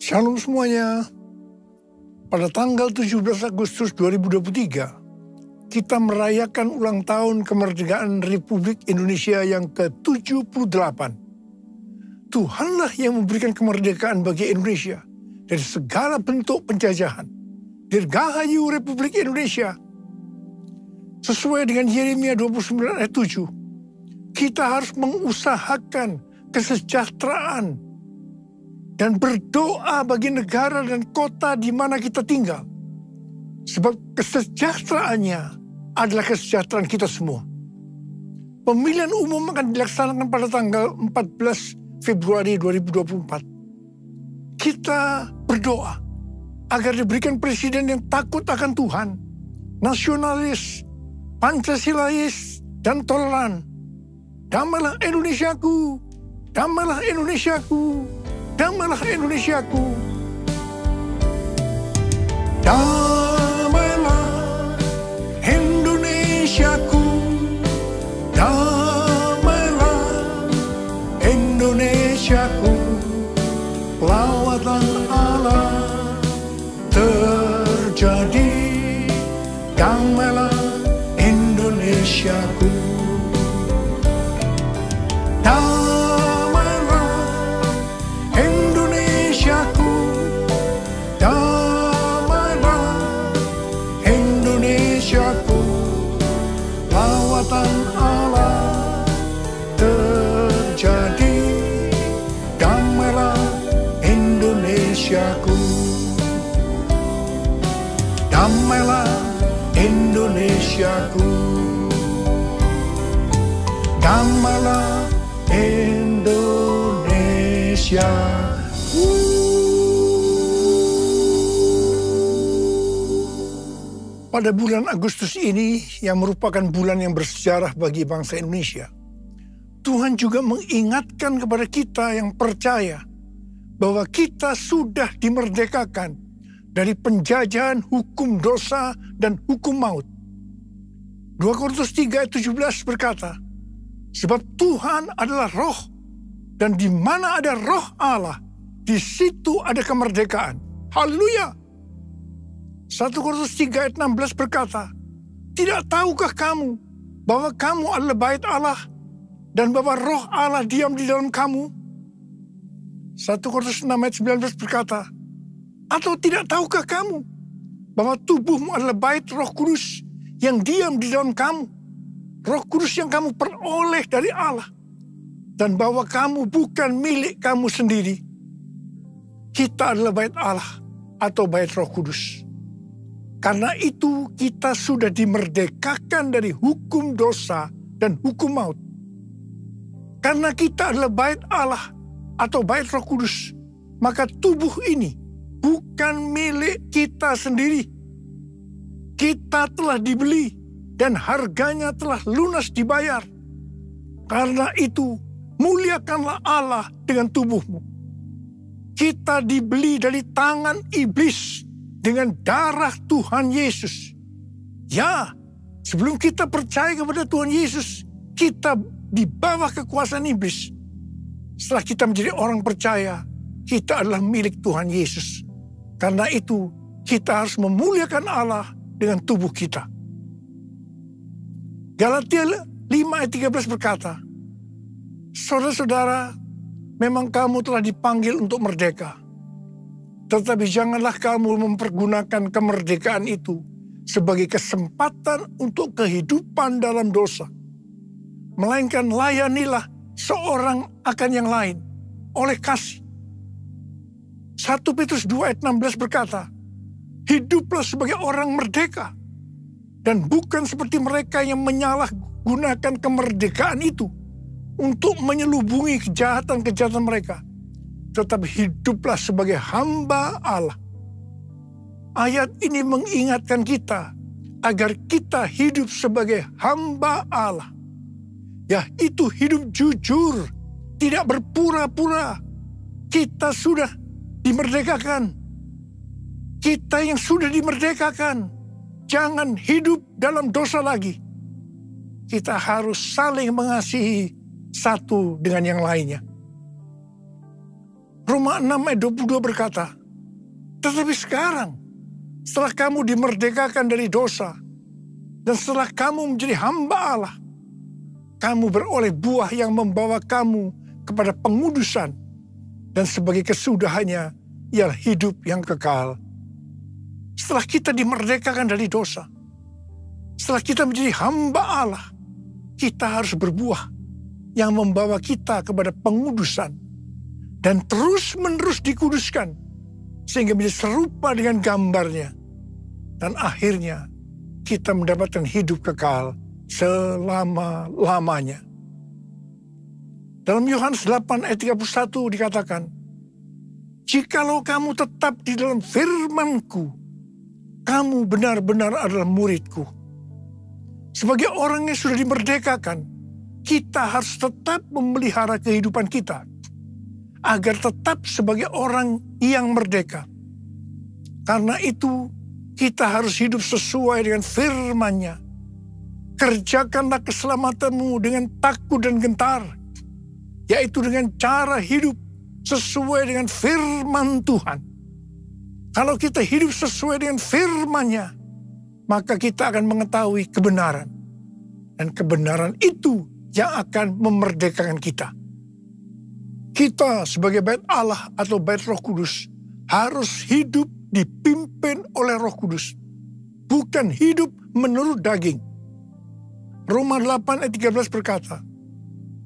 Shalom semuanya. Pada tanggal 17 Agustus 2023, kita merayakan ulang tahun kemerdekaan Republik Indonesia yang ke-78. Tuhanlah yang memberikan kemerdekaan bagi Indonesia dari segala bentuk penjajahan. Dirgahayu Republik Indonesia. Sesuai dengan Yeremia 29 ayat 7, kita harus mengusahakan kesejahteraan dan berdoa bagi negara dan kota di mana kita tinggal. Sebab kesejahteraannya adalah kesejahteraan kita semua. Pemilihan umum akan dilaksanakan pada tanggal 14 Februari 2024. Kita berdoa agar diberikan presiden yang takut akan Tuhan, nasionalis, Pancasilais, dan toleran. Damailah Indonesiaku, damailah Indonesiaku, damailah Indonesiaku. Damailah Indonesiaku, damailah Indonesiaku. Lawatan Allah terjadi, damailah Indonesiaku. Damailah Indonesiaku, damailah Indonesiaku. Lawatan Allah terjadi, damailah Indonesiaku. Damailah Indonesiaku, damailah Indonesia. Pada bulan Agustus ini, yang merupakan bulan yang bersejarah bagi bangsa Indonesia, Tuhan juga mengingatkan kepada kita yang percaya bahwa kita sudah dimerdekakan dari penjajahan hukum dosa dan hukum maut. 2 Korintus 3 ayat 17 berkata, sebab Tuhan adalah roh, dan di mana ada roh Allah, di situ ada kemerdekaan. Haleluya. 1 Korintus 3 ayat 16 berkata, tidak tahukah kamu bahwa kamu adalah bait Allah, dan bahwa roh Allah diam di dalam kamu? 1 Korintus 6 ayat 19 berkata, atau tidak tahukah kamu bahwa tubuhmu adalah bait Roh Kudus yang diam di dalam kamu, Roh Kudus yang kamu peroleh dari Allah, dan bahwa kamu bukan milik kamu sendiri. Kita adalah bait Allah atau bait Roh Kudus. Karena itu kita sudah dimerdekakan dari hukum dosa dan hukum maut. Karena kita adalah bait Allah atau bait Roh Kudus, maka tubuh ini bukan milik kita sendiri. Kita telah dibeli dan harganya telah lunas dibayar. Karena itu, muliakanlah Allah dengan tubuhmu. Kita dibeli dari tangan iblis dengan darah Tuhan Yesus. Ya, sebelum kita percaya kepada Tuhan Yesus, kita di bawah kekuasaan iblis. Setelah kita menjadi orang percaya, kita adalah milik Tuhan Yesus. Karena itu, kita harus memuliakan Allah dengan tubuh kita. Galatia 5 ayat 13 berkata, saudara-saudara, memang kamu telah dipanggil untuk merdeka. Tetapi janganlah kamu mempergunakan kemerdekaan itu sebagai kesempatan untuk kehidupan dalam dosa. Melainkan layanilah seorang akan yang lain oleh kasih. 1 Petrus 2 ayat 16 berkata, hiduplah sebagai orang merdeka, dan bukan seperti mereka yang menyalahgunakan kemerdekaan itu untuk menyelubungi kejahatan-kejahatan mereka, tetapi hiduplah sebagai hamba Allah. Ayat ini mengingatkan kita agar kita hidup sebagai hamba Allah, yaitu hidup jujur, tidak berpura-pura. Kita sudah dimerdekakan. Kita yang sudah dimerdekakan, jangan hidup dalam dosa lagi. Kita harus saling mengasihi satu dengan yang lainnya. Roma 6 ayat 22 berkata, tetapi sekarang, setelah kamu dimerdekakan dari dosa, dan setelah kamu menjadi hamba Allah, kamu beroleh buah yang membawa kamu kepada pengudusan, dan sebagai kesudahannya ialah hidup yang kekal. Setelah kita dimerdekakan dari dosa, setelah kita menjadi hamba Allah, kita harus berbuah yang membawa kita kepada pengudusan dan terus-menerus dikuduskan sehingga menjadi serupa dengan gambarnya. Dan akhirnya kita mendapatkan hidup kekal selama-lamanya. Dalam Yohanes 8 ayat 31 dikatakan, jikalau kamu tetap di dalam firman-Ku, kamu benar-benar adalah murid-Ku. Sebagai orang yang sudah dimerdekakan, kita harus tetap memelihara kehidupan kita agar tetap sebagai orang yang merdeka. Karena itu, kita harus hidup sesuai dengan firman-Nya. Kerjakanlah keselamatanmu dengan takut dan gentar, yaitu dengan cara hidup sesuai dengan firman Tuhan. Kalau kita hidup sesuai dengan firman-Nya, maka kita akan mengetahui kebenaran. Dan kebenaran itu yang akan memerdekakan kita. Kita sebagai bait Allah atau bait Roh Kudus harus hidup dipimpin oleh Roh Kudus, bukan hidup menurut daging. Roma 8 ayat 13 berkata,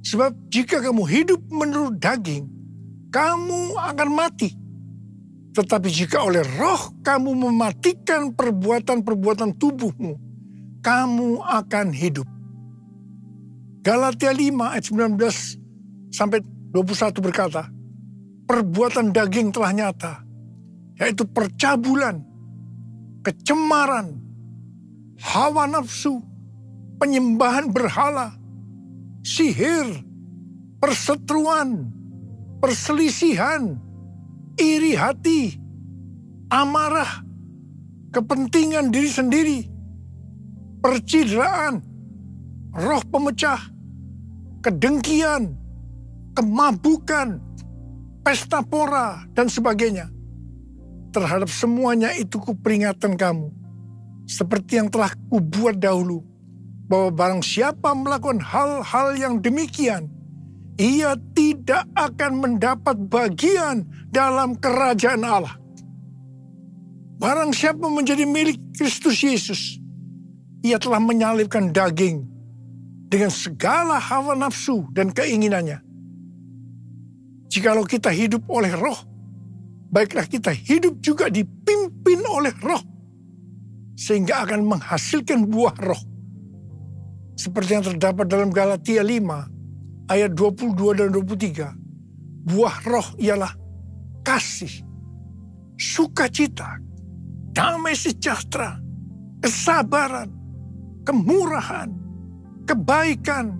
sebab jika kamu hidup menurut daging, kamu akan mati. Tetapi jika oleh Roh kamu mematikan perbuatan-perbuatan tubuhmu, kamu akan hidup. Galatia 5 ayat 19 sampai 21 berkata, perbuatan daging telah nyata, yaitu percabulan, kecemaran, hawa nafsu, penyembahan berhala, sihir, perseteruan, perselisihan, iri hati, amarah, kepentingan diri sendiri, percideraan, roh pemecah, kedengkian, kemabukan, pesta pora, dan sebagainya. Terhadap semuanya itu kuperingatkan kamu, seperti yang telah kubuat dahulu, bahwa barang siapa melakukan hal-hal yang demikian, ia tidak akan mendapat bagian dalam kerajaan Allah. Barang siapa menjadi milik Kristus Yesus, ia telah menyalibkan daging dengan segala hawa nafsu dan keinginannya. Jikalau kita hidup oleh Roh, baiklah kita hidup juga dipimpin oleh Roh, sehingga akan menghasilkan buah Roh. Seperti yang terdapat dalam Galatia 5 ayat 22 dan 23. Buah Roh ialah kasih, sukacita, damai sejahtera, kesabaran, kemurahan, kebaikan,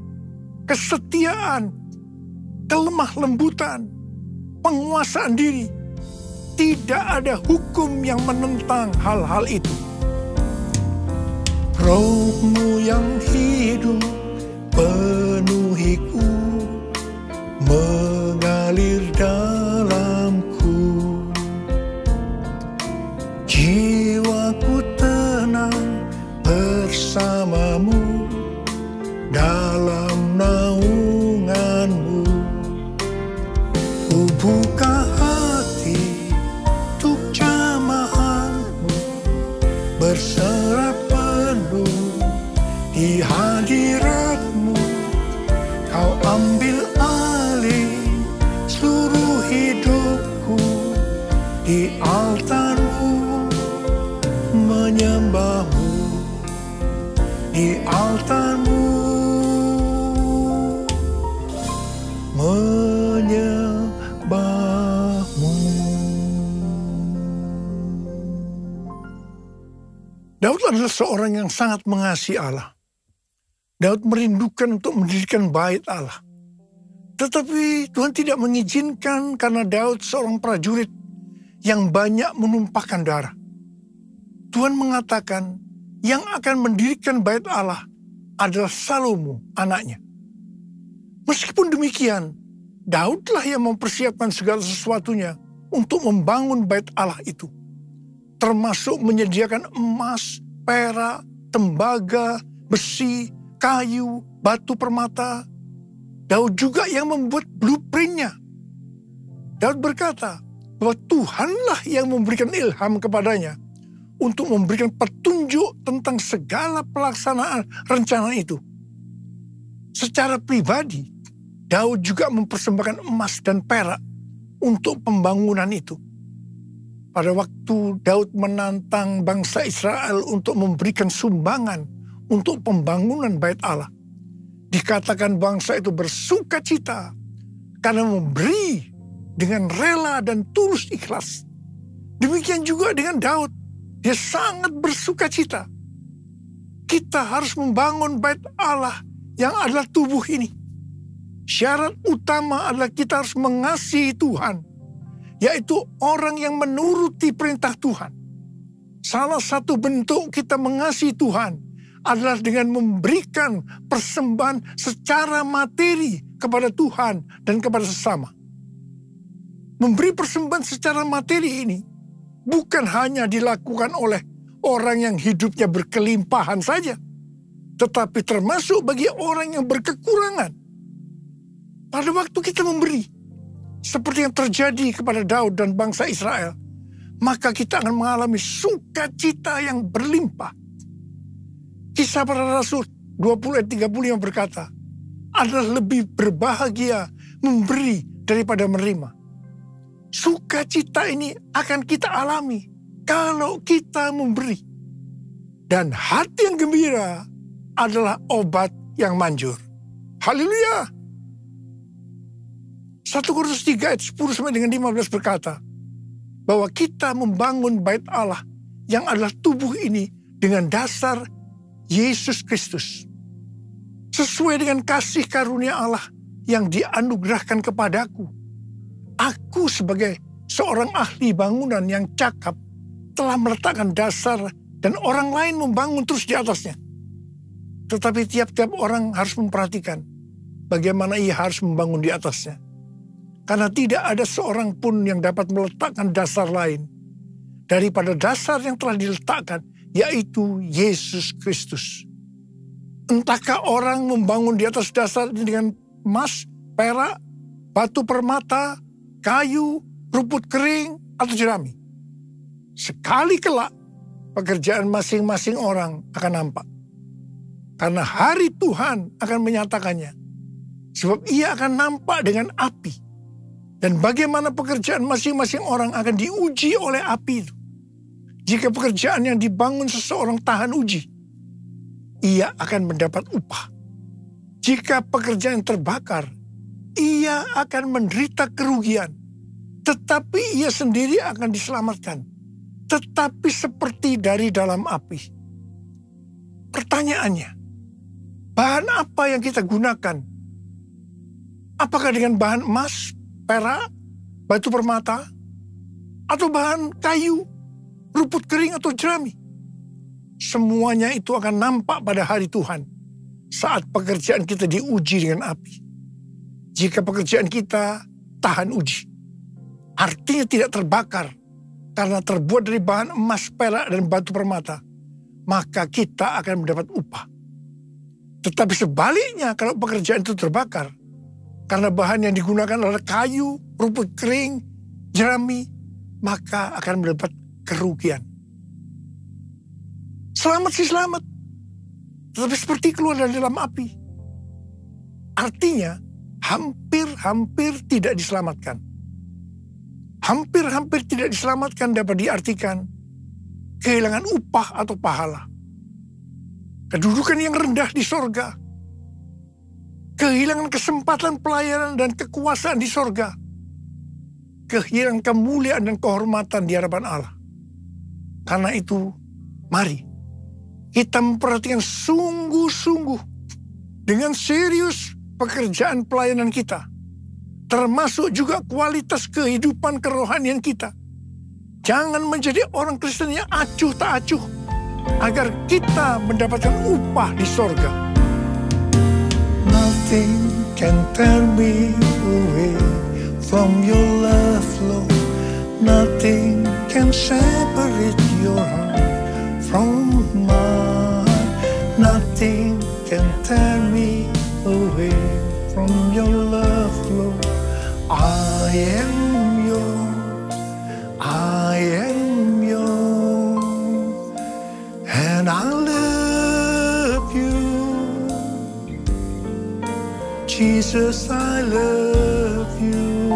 kesetiaan, kelemah lembutan, penguasaan diri. Tidak ada hukum yang menentang hal-hal itu. Roh-Mu yang hidup penuhiku, mengalir dalamku. Jiwaku tenang bersamamu dalam naungan-Mu. Ku buka hati untuk jamahan-Mu, berserah penuh di hadirat-Mu. Kau ambil alih seluruh hidupku, di altar-Mu menyembah-Mu, di altar-Mu menyembah-Mu. Daud adalah seorang yang sangat mengasihi Allah. Daud merindukan untuk mendirikan bait Allah. Tetapi Tuhan tidak mengizinkan karena Daud seorang prajurit yang banyak menumpahkan darah. Tuhan mengatakan yang akan mendirikan bait Allah adalah Salomo, anaknya. Meskipun demikian, Daudlah yang mempersiapkan segala sesuatunya untuk membangun bait Allah itu. Termasuk menyediakan emas, perak, tembaga, besi, kayu, batu permata. Daud juga yang membuat blueprintnya. Daud berkata bahwa Tuhanlah yang memberikan ilham kepadanya untuk memberikan petunjuk tentang segala pelaksanaan rencana itu. Secara pribadi, Daud juga mempersembahkan emas dan perak untuk pembangunan itu. Pada waktu Daud menantang bangsa Israel untuk memberikan sumbangan untuk pembangunan bait Allah, dikatakan bangsa itu bersuka cita karena memberi dengan rela dan tulus ikhlas. Demikian juga dengan Daud, dia sangat bersuka cita. Kita harus membangun bait Allah yang adalah tubuh ini. Syarat utama adalah kita harus mengasihi Tuhan, yaitu orang yang menuruti perintah Tuhan. Salah satu bentuk kita mengasihi Tuhan adalah dengan memberikan persembahan secara materi kepada Tuhan dan kepada sesama. Memberi persembahan secara materi ini bukan hanya dilakukan oleh orang yang hidupnya berkelimpahan saja, tetapi termasuk bagi orang yang berkekurangan. Pada waktu kita memberi, seperti yang terjadi kepada Daud dan bangsa Israel, maka kita akan mengalami sukacita yang berlimpah. Kisah para Rasul 20 ayat 35 berkata, adalah lebih berbahagia memberi daripada menerima. Sukacita ini akan kita alami kalau kita memberi. Dan hati yang gembira adalah obat yang manjur. Haleluya! 1 Korintus 3 ayat 10 sampai dengan 15 berkata bahwa kita membangun bait Allah yang adalah tubuh ini dengan dasar Yesus Kristus. Sesuai dengan kasih karunia Allah yang dianugerahkan kepadaku. Aku sebagai seorang ahli bangunan yang cakap telah meletakkan dasar dan orang lain membangun terus di atasnya. Tetapi tiap-tiap orang harus memperhatikan bagaimana ia harus membangun di atasnya. Karena tidak ada seorang pun yang dapat meletakkan dasar lain daripada dasar yang telah diletakkan, yaitu Yesus Kristus. Entahkah orang membangun di atas dasar dengan emas, perak, batu permata, kayu, rumput kering, atau jerami. Sekali kelak, pekerjaan masing-masing orang akan nampak. Karena hari Tuhan akan menyatakannya. Sebab ia akan nampak dengan api. Dan bagaimana pekerjaan masing-masing orang akan diuji oleh api itu. Jika pekerjaan yang dibangun seseorang tahan uji, ia akan mendapat upah. Jika pekerjaan terbakar, ia akan menderita kerugian. Tetapi ia sendiri akan diselamatkan. Tetapi seperti dari dalam api. Pertanyaannya, bahan apa yang kita gunakan? Apakah dengan bahan emas, perak, batu permata, atau bahan kayu, rumput kering atau jerami? Semuanya itu akan nampak pada hari Tuhan saat pekerjaan kita diuji dengan api. Jika pekerjaan kita tahan uji, artinya tidak terbakar karena terbuat dari bahan emas, perak, dan batu permata, maka kita akan mendapat upah. Tetapi sebaliknya, kalau pekerjaan itu terbakar karena bahan yang digunakan adalah kayu, rumput kering, jerami, maka akan mendapat kerugian. Selamat sih selamat, tetapi seperti keluar dari dalam api. Artinya, hampir-hampir tidak diselamatkan. Hampir-hampir tidak diselamatkan dapat diartikan kehilangan upah atau pahala. Kedudukan yang rendah di sorga. Kehilangan kesempatan pelayanan dan kekuasaan di sorga. Kehilangan kemuliaan dan kehormatan di hadapan Allah. Karena itu, mari kita memperhatikan sungguh-sungguh dengan serius pekerjaan pelayanan kita. Termasuk juga kualitas kehidupan kerohanian kita. Jangan menjadi orang Kristen yang acuh tak acuh. Agar kita mendapatkan upah di sorga. Nothing can tear me away from your love, Lord. Nothing can separate your heart from mine. Nothing can tear me away from your love, Lord. I am yours, I am yours, and I love you. Jesus, I love you,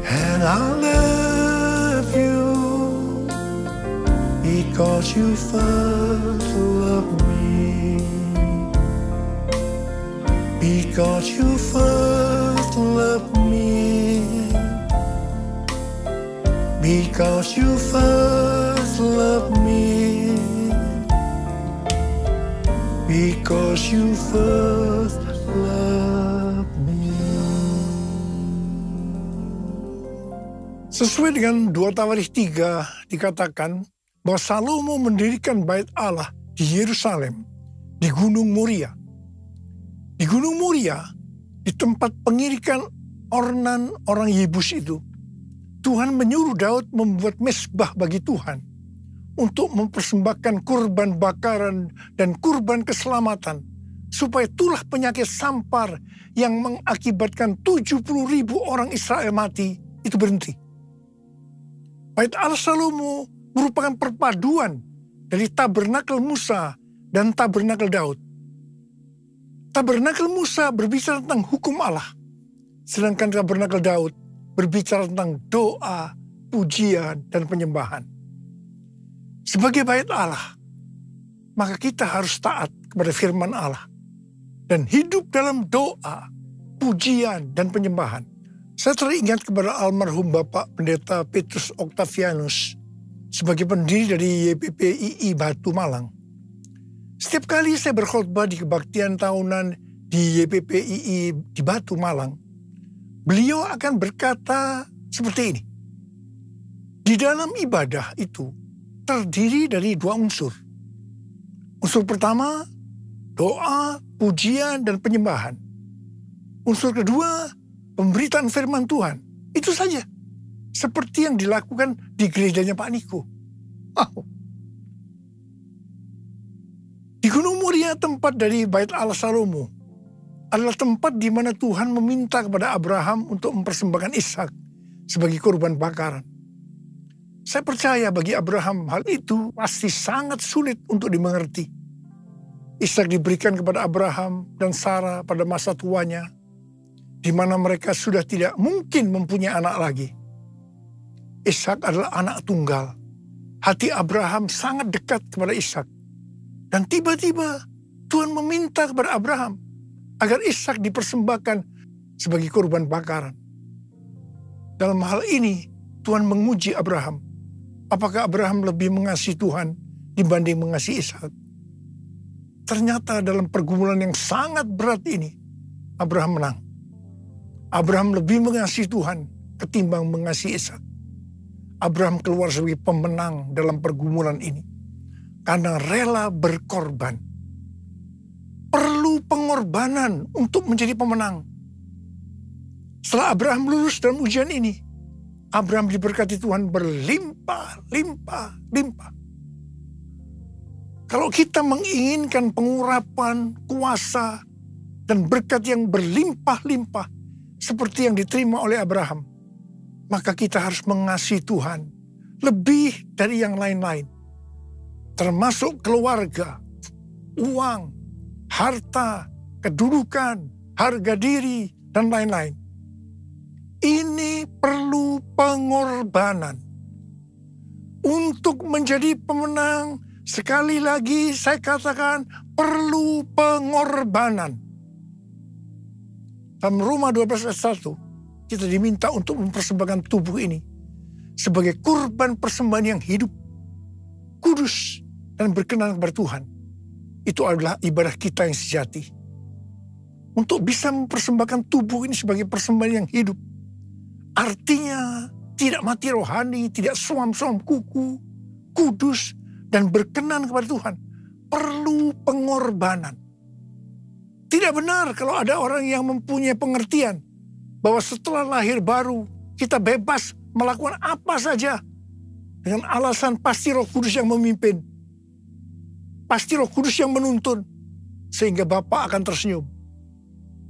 and I love you because you first loved me, because you first loved me, because you first loved me. Because you first loved me. Sesuai dengan 2 Tawarikh 3 dikatakan bahwa Salomo mendirikan bait Allah di Yerusalem, di Gunung Moria. Di Gunung Moria, di tempat pengirikan Ornan orang Yebus itu, Tuhan menyuruh Daud membuat mezbah bagi Tuhan untuk mempersembahkan kurban bakaran dan kurban keselamatan, supaya tulah penyakit sampar yang mengakibatkan 70.000 orang Israel mati itu berhenti. Bait Allah Salomo merupakan perpaduan dari tabernakel Musa dan tabernakel Daud. Tabernakel Musa berbicara tentang hukum Allah, sedangkan tabernakel Daud berbicara tentang doa, pujian, dan penyembahan. Sebagai bait Allah, maka kita harus taat kepada firman Allah dan hidup dalam doa, pujian, dan penyembahan. Saya teringat kepada almarhum Bapak Pendeta Petrus Octavianus sebagai pendiri dari YPPII Batu Malang. Setiap kali saya berkhotbah di kebaktian tahunan di YPPII di Batu Malang, beliau akan berkata seperti ini. Di dalam ibadah itu terdiri dari 2 unsur. Unsur pertama, doa, pujian, dan penyembahan. Unsur kedua, pemberitaan firman Tuhan. Itu saja. Seperti yang dilakukan di gerejanya Pak Niko. Di Gunung Moria, tempat dari bait Allah Salomo, adalah tempat di mana Tuhan meminta kepada Abraham untuk mempersembahkan Ishak sebagai kurban bakaran. Saya percaya bagi Abraham hal itu pasti sangat sulit untuk dimengerti. Ishak diberikan kepada Abraham dan Sarah pada masa tuanya, di mana mereka sudah tidak mungkin mempunyai anak lagi. Ishak adalah anak tunggal. Hati Abraham sangat dekat kepada Ishak. Dan tiba-tiba Tuhan meminta kepada Abraham agar Ishak dipersembahkan sebagai kurban bakaran. Dalam hal ini Tuhan menguji Abraham. Apakah Abraham lebih mengasihi Tuhan dibanding mengasihi Ishak? Ternyata dalam pergumulan yang sangat berat ini, Abraham menang. Abraham lebih mengasihi Tuhan ketimbang mengasihi Ishak. Abraham keluar sebagai pemenang dalam pergumulan ini, karena rela berkorban. Perlu pengorbanan untuk menjadi pemenang. Setelah Abraham lulus dalam ujian ini, Abraham diberkati Tuhan berlimpah-limpah. Kalau kita menginginkan pengurapan, kuasa, dan berkat yang berlimpah-limpah seperti yang diterima oleh Abraham, maka kita harus mengasihi Tuhan lebih dari yang lain-lain. Termasuk keluarga, uang, harta, kedudukan, harga diri, dan lain-lain. Ini perlu pengorbanan. Untuk menjadi pemenang, sekali lagi saya katakan perlu pengorbanan. Dalam Roma 12 ayat 1, kita diminta untuk mempersembahkan tubuh ini sebagai kurban persembahan yang hidup, kudus, dan berkenan kepada Tuhan. Itu adalah ibadah kita yang sejati. Untuk bisa mempersembahkan tubuh ini sebagai persembahan yang hidup, artinya tidak mati rohani, tidak suam-suam kuku, kudus, dan berkenan kepada Tuhan. perlu pengorbanan. Tidak benar kalau ada orang yang mempunyai pengertian bahwa setelah lahir baru kita bebas melakukan apa saja dengan alasan pasti Roh Kudus yang memimpin. Pasti Roh Kudus yang menuntun sehingga Bapa akan tersenyum.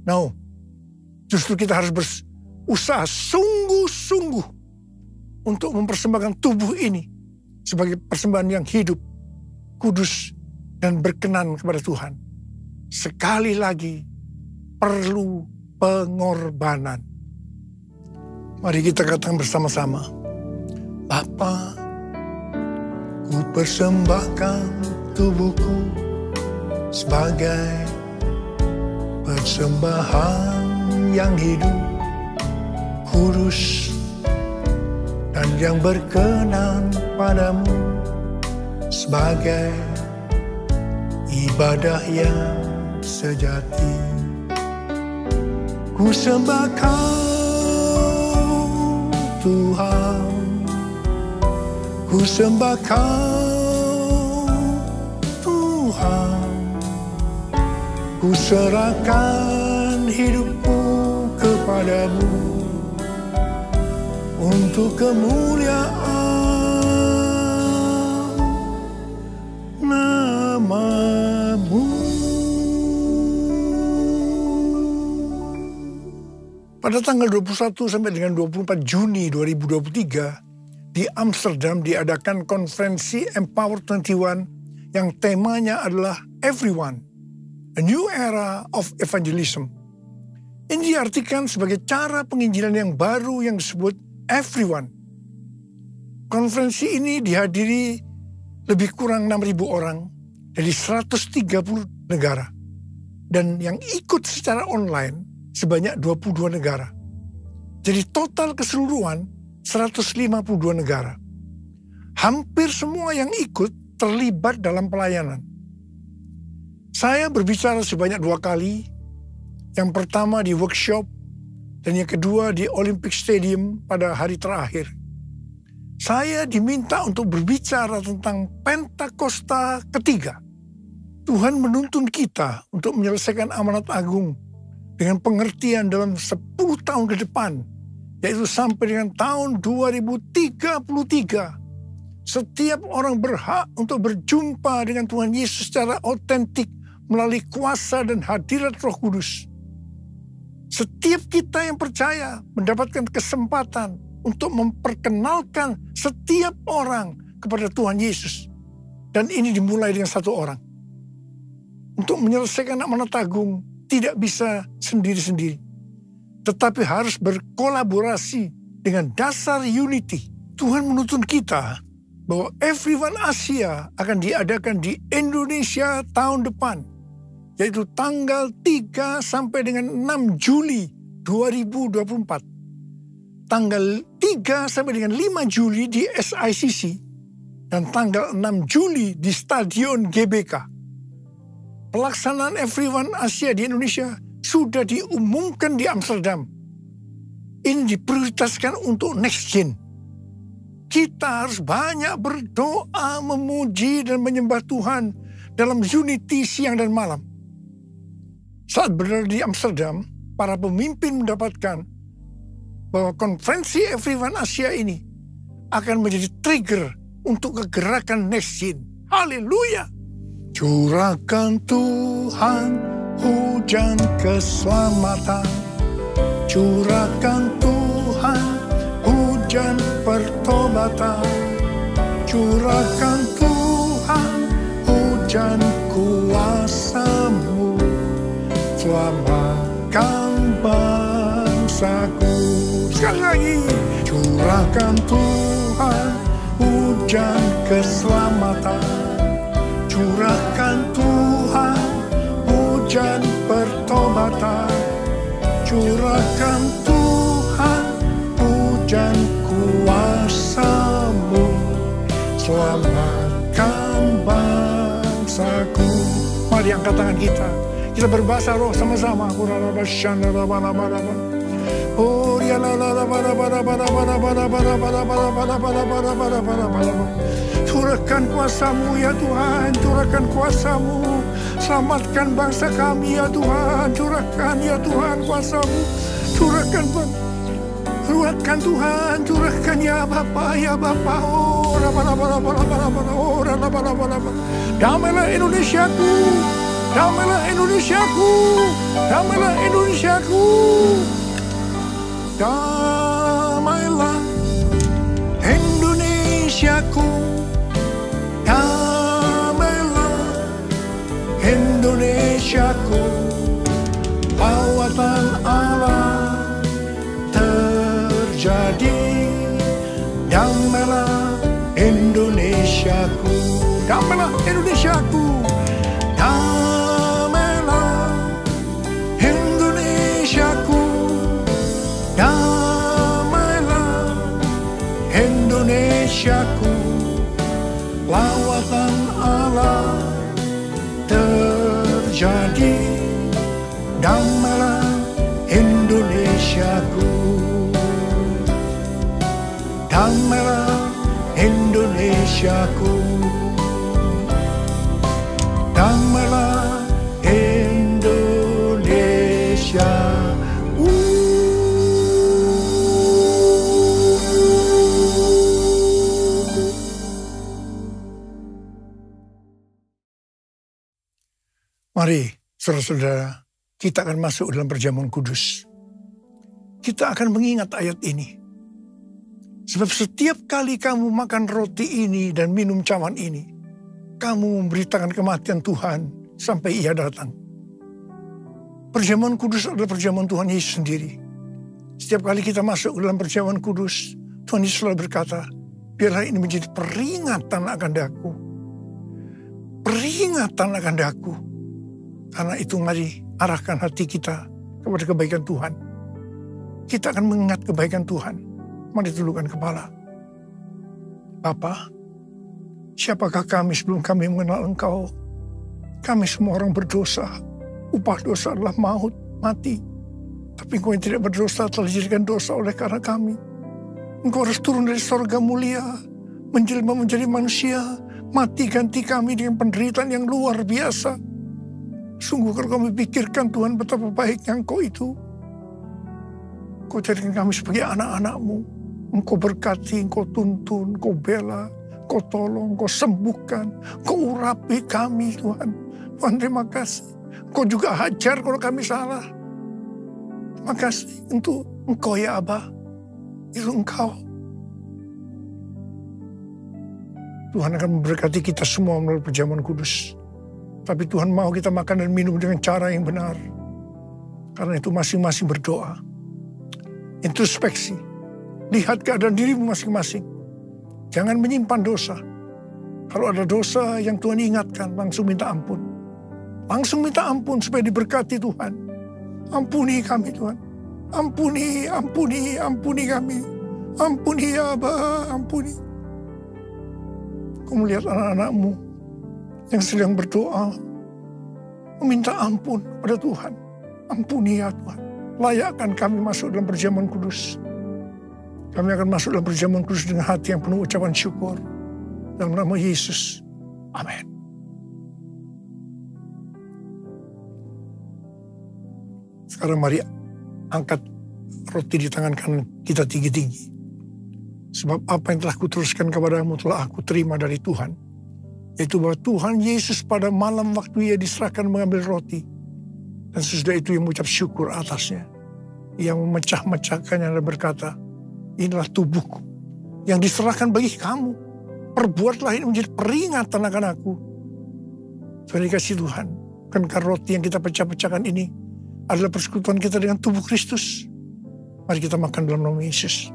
No, justru kita harus berusaha sungguh-sungguh untuk mempersembahkan tubuh ini sebagai persembahan yang hidup, kudus, dan berkenan kepada Tuhan. Sekali lagi, perlu pengorbanan. Mari kita katakan bersama-sama, Bapa, ku persembahkan tubuhku sebagai persembahan yang hidup, kudus, dan yang berkenan padamu sebagai ibadah yang sejati. Ku sembah Kau Tuhan, ku sembah Kau Tuhan, ku serahkan hidupku kepadamu untuk kemuliaan nama-Mu. Pada tanggal 21 sampai dengan 24 Juni 2023 di Amsterdam diadakan konferensi Empower 21 yang temanya adalah Everyone, A New Era of Evangelism. Ini diartikan sebagai cara penginjilan yang baru yang disebut Everyone. Konferensi ini dihadiri lebih kurang 6.000 orang dari 130 negara. Dan yang ikut secara online sebanyak 22 negara. Jadi total keseluruhan 152 negara. Hampir semua yang ikut terlibat dalam pelayanan. Saya berbicara sebanyak 2 kali. Yang pertama di workshop dan yang kedua di Olympic Stadium pada hari terakhir. Saya diminta untuk berbicara tentang Pentakosta ketiga. Tuhan menuntun kita untuk menyelesaikan amanat agung dengan pengertian dalam 10 tahun ke depan, yaitu sampai dengan tahun 2033. Setiap orang berhak untuk berjumpa dengan Tuhan Yesus secara otentik melalui kuasa dan hadirat Roh Kudus. Setiap kita yang percaya mendapatkan kesempatan untuk memperkenalkan setiap orang kepada Tuhan Yesus. Dan ini dimulai dengan 1 orang. Untuk menyelesaikan amanat agung tidak bisa sendiri-sendiri. Tetapi harus berkolaborasi dengan dasar unity. Tuhan menuntun kita bahwa Everyone Asia akan diadakan di Indonesia tahun depan. Yaitu tanggal 3 sampai dengan 6 Juli 2024. Tanggal 3 sampai dengan 5 Juli di SICC. Dan tanggal 6 Juli di Stadion GBK. Pelaksanaan Everyone Asia di Indonesia sudah diumumkan di Amsterdam. Ini diprioritaskan untuk next gen. Kita harus banyak berdoa, memuji dan menyembah Tuhan dalam unity siang dan malam. Saat berada di Amsterdam, para pemimpin mendapatkan bahwa konferensi Everyone Asia ini akan menjadi trigger untuk kegerakan next gen. Haleluya! Curahkan Tuhan hujan keselamatan, curahkan Tuhan hujan pertobatan, curahkan Tuhan hujan kuasa-Mu, selamatkan bangsaku. Sekali lagi, curahkan Tuhan hujan keselamatan, curahkan Tuhan hujan pertobatan, curahkan Tuhan hujan kuasa-Mu, selamatkan bangsaku. Mari angkat tangan kita. Kita berbahasa roh sama-sama. Oh ya la la la bara bara bara bara bara bara bara bara bara bara bara bara bara bara. Curahkan kuasa-Mu ya Tuhan, curahkan kuasa-Mu. Selamatkan bangsa kami ya Tuhan, curahkan ya Tuhan kuasa-Mu. Curahkan Tuhan, curahkan ya Bapa, ya Bapa. Oh, damailah Indonesiaku, damailah Indonesiaku, damailah Indonesiaku. Damailah Indonesiaku, damailah Indonesiaku. Lawatan Allah terjadi, damailah Indonesiaku, damailah Indonesiaku, damailah Indonesiaku, damailah Indonesiaku. Lawatan Allah terjadi, damailah Indonesiaku, damailah Indonesiaku, damailah Indonesia. Mari, saudara-saudara, kita akan masuk dalam perjamuan kudus. Kita akan mengingat ayat ini. Sebab setiap kali kamu makan roti ini dan minum cawan ini, kamu memberitakan kematian Tuhan sampai Ia datang. Perjamuan kudus adalah perjamuan Tuhan Yesus sendiri. Setiap kali kita masuk dalam perjamuan kudus, Tuhan Yesus selalu berkata, biarlah ini menjadi peringatan akan daku. Peringatan akan daku. Karena itu mari arahkan hati kita kepada kebaikan Tuhan. Kita akan mengingat kebaikan Tuhan. Mari tundukkan kepala. Bapa, siapakah kami sebelum kami mengenal Engkau? Kami semua orang berdosa. Upah dosa adalah maut, mati. Tapi Engkau yang tidak berdosa telah dijadikan dosa oleh karena kami. Engkau harus turun dari sorga mulia, menjelma menjadi manusia, mati ganti kami dengan penderitaan yang luar biasa. Sungguh kalau kami pikirkan Tuhan betapa baiknya Engkau itu. Engkau jadikan kami sebagai anak-anak-Mu. Engkau berkati, Engkau tuntun, Engkau bela, Engkau tolong, Engkau sembuhkan, Engkau urapi kami Tuhan. Tuhan terima kasih. Engkau juga hajar kalau kami salah. Terima kasih untuk Engkau ya Abah. Itu Engkau. Tuhan akan memberkati kita semua melalui perjamuan kudus. Tapi Tuhan mau kita makan dan minum dengan cara yang benar. Karena itu masing-masing berdoa. Introspeksi. Lihat keadaan dirimu masing-masing. Jangan menyimpan dosa. Kalau ada dosa yang Tuhan ingatkan, langsung minta ampun. Langsung minta ampun supaya diberkati Tuhan. Ampuni kami Tuhan. Ampuni, ampuni, ampuni kami. Ampuni ya Abah, ampuni. Kau melihat anak-anak-Mu yang sedang berdoa, meminta ampun pada Tuhan. Ampuni ya Tuhan. Layakkan kami masuk dalam perjamuan kudus. Kami akan masuk dalam perjamuan kudus dengan hati yang penuh ucapan syukur. Dalam nama Yesus. Amin. Sekarang mari angkat roti di tangan kanan kita tinggi-tinggi. Sebab apa yang telah kuteruskan kepadamu telah aku terima dari Tuhan. Yaitu bahwa Tuhan Yesus pada malam waktu Ia diserahkan mengambil roti. Dan sesudah itu Ia mengucap syukur atasnya. Ia memecah-mecahkannya dan berkata, inilah tubuhku yang diserahkan bagi kamu. Perbuatlah ini menjadi peringatan akan aku. Tuhan dikasih Tuhan. Bukankah roti yang kita pecah-pecahkan ini adalah persekutuan kita dengan tubuh Kristus? Mari kita makan dalam nama Yesus.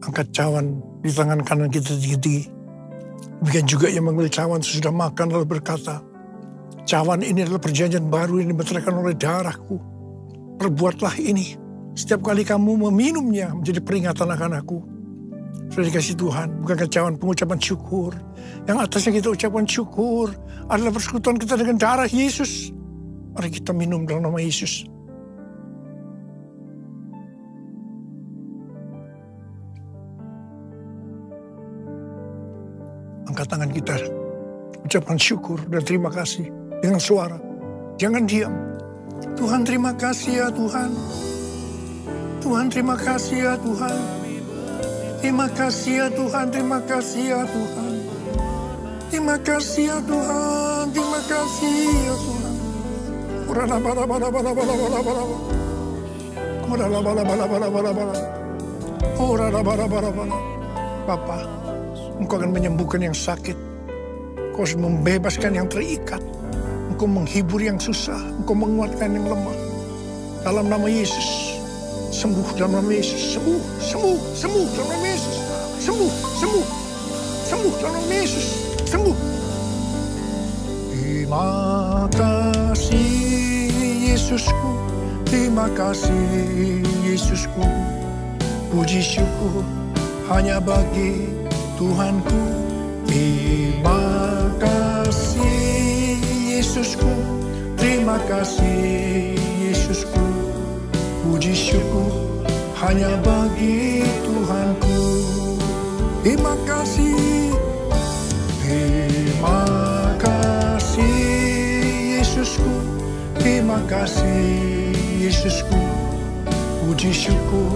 Angkat cawan di tangan kanan kita tinggi-tinggi. Demikian juga yang mengambil cawan sesudah makan lalu berkata, cawan ini adalah perjanjian baru yang dimeteraikan oleh darahku. Perbuatlah ini Setiap kali kamu meminumnya menjadi peringatan akan aku. Sudah dikasih Tuhan, bukan kecauan pengucapan syukur. Yang atasnya kita ucapkan syukur adalah persekutuan kita dengan darah Yesus. Mari kita minum dalam nama Yesus. Angkat tangan kita, ucapkan syukur dan terima kasih dengan suara. Jangan diam. Tuhan terima kasih ya Tuhan. Tuhan terima kasih ya Tuhan. Terima kasih ya Tuhan, terima kasih ya Tuhan. Terima kasih ya Tuhan, terima kasih ya Tuhan. Bapa, Engkau akan menyembuhkan yang sakit. Engkau akan membebaskan yang terikat. Engkau menghibur yang susah. Engkau menguatkan yang lemah. Dalam nama Yesus. Sembuh dalam nama Yesus. Sembuh, sembuh, sembuh dalam nama Yesus. Sembuh, sembuh, sembuh dalam nama Yesus. Sembuh. Terima kasih Yesusku. Terima kasih Yesusku. Puji syukur hanya bagi Tuhanku. Terima kasih Yesusku. Terima kasih Yesusku. Puji syukur hanya bagi Tuhanku. Terima kasih. Terima kasih Yesusku. Terima kasih Yesusku. Puji syukur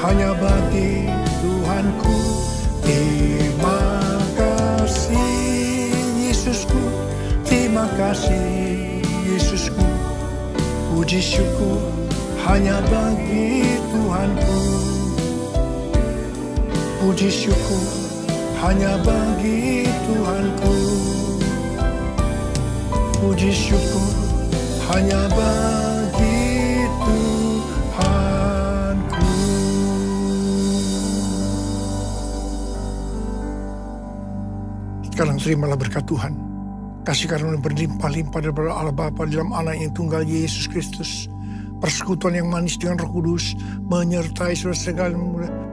hanya bagi Tuhanku. Terima kasih Yesusku. Terima kasih Yesusku. Puji syukur hanya bagi Tuhanku. Puji syukur hanya bagi Tuhanku. Puji syukur hanya bagi Tuhanku. Sekarang terimalah berkat Tuhan. Kasih karunia berlimpah-limpah daripada Allah Bapa dalam Anak yang tunggal Yesus Kristus. Persekutuan yang manis dengan Roh Kudus menyertai saudara segala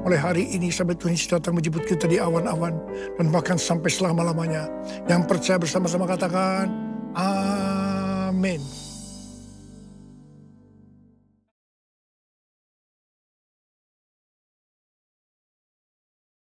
mulai hari ini sampai Tuhan Yesus datang menjemput kita di awan-awan dan bahkan sampai selama-lamanya. Yang percaya bersama-sama katakan amin.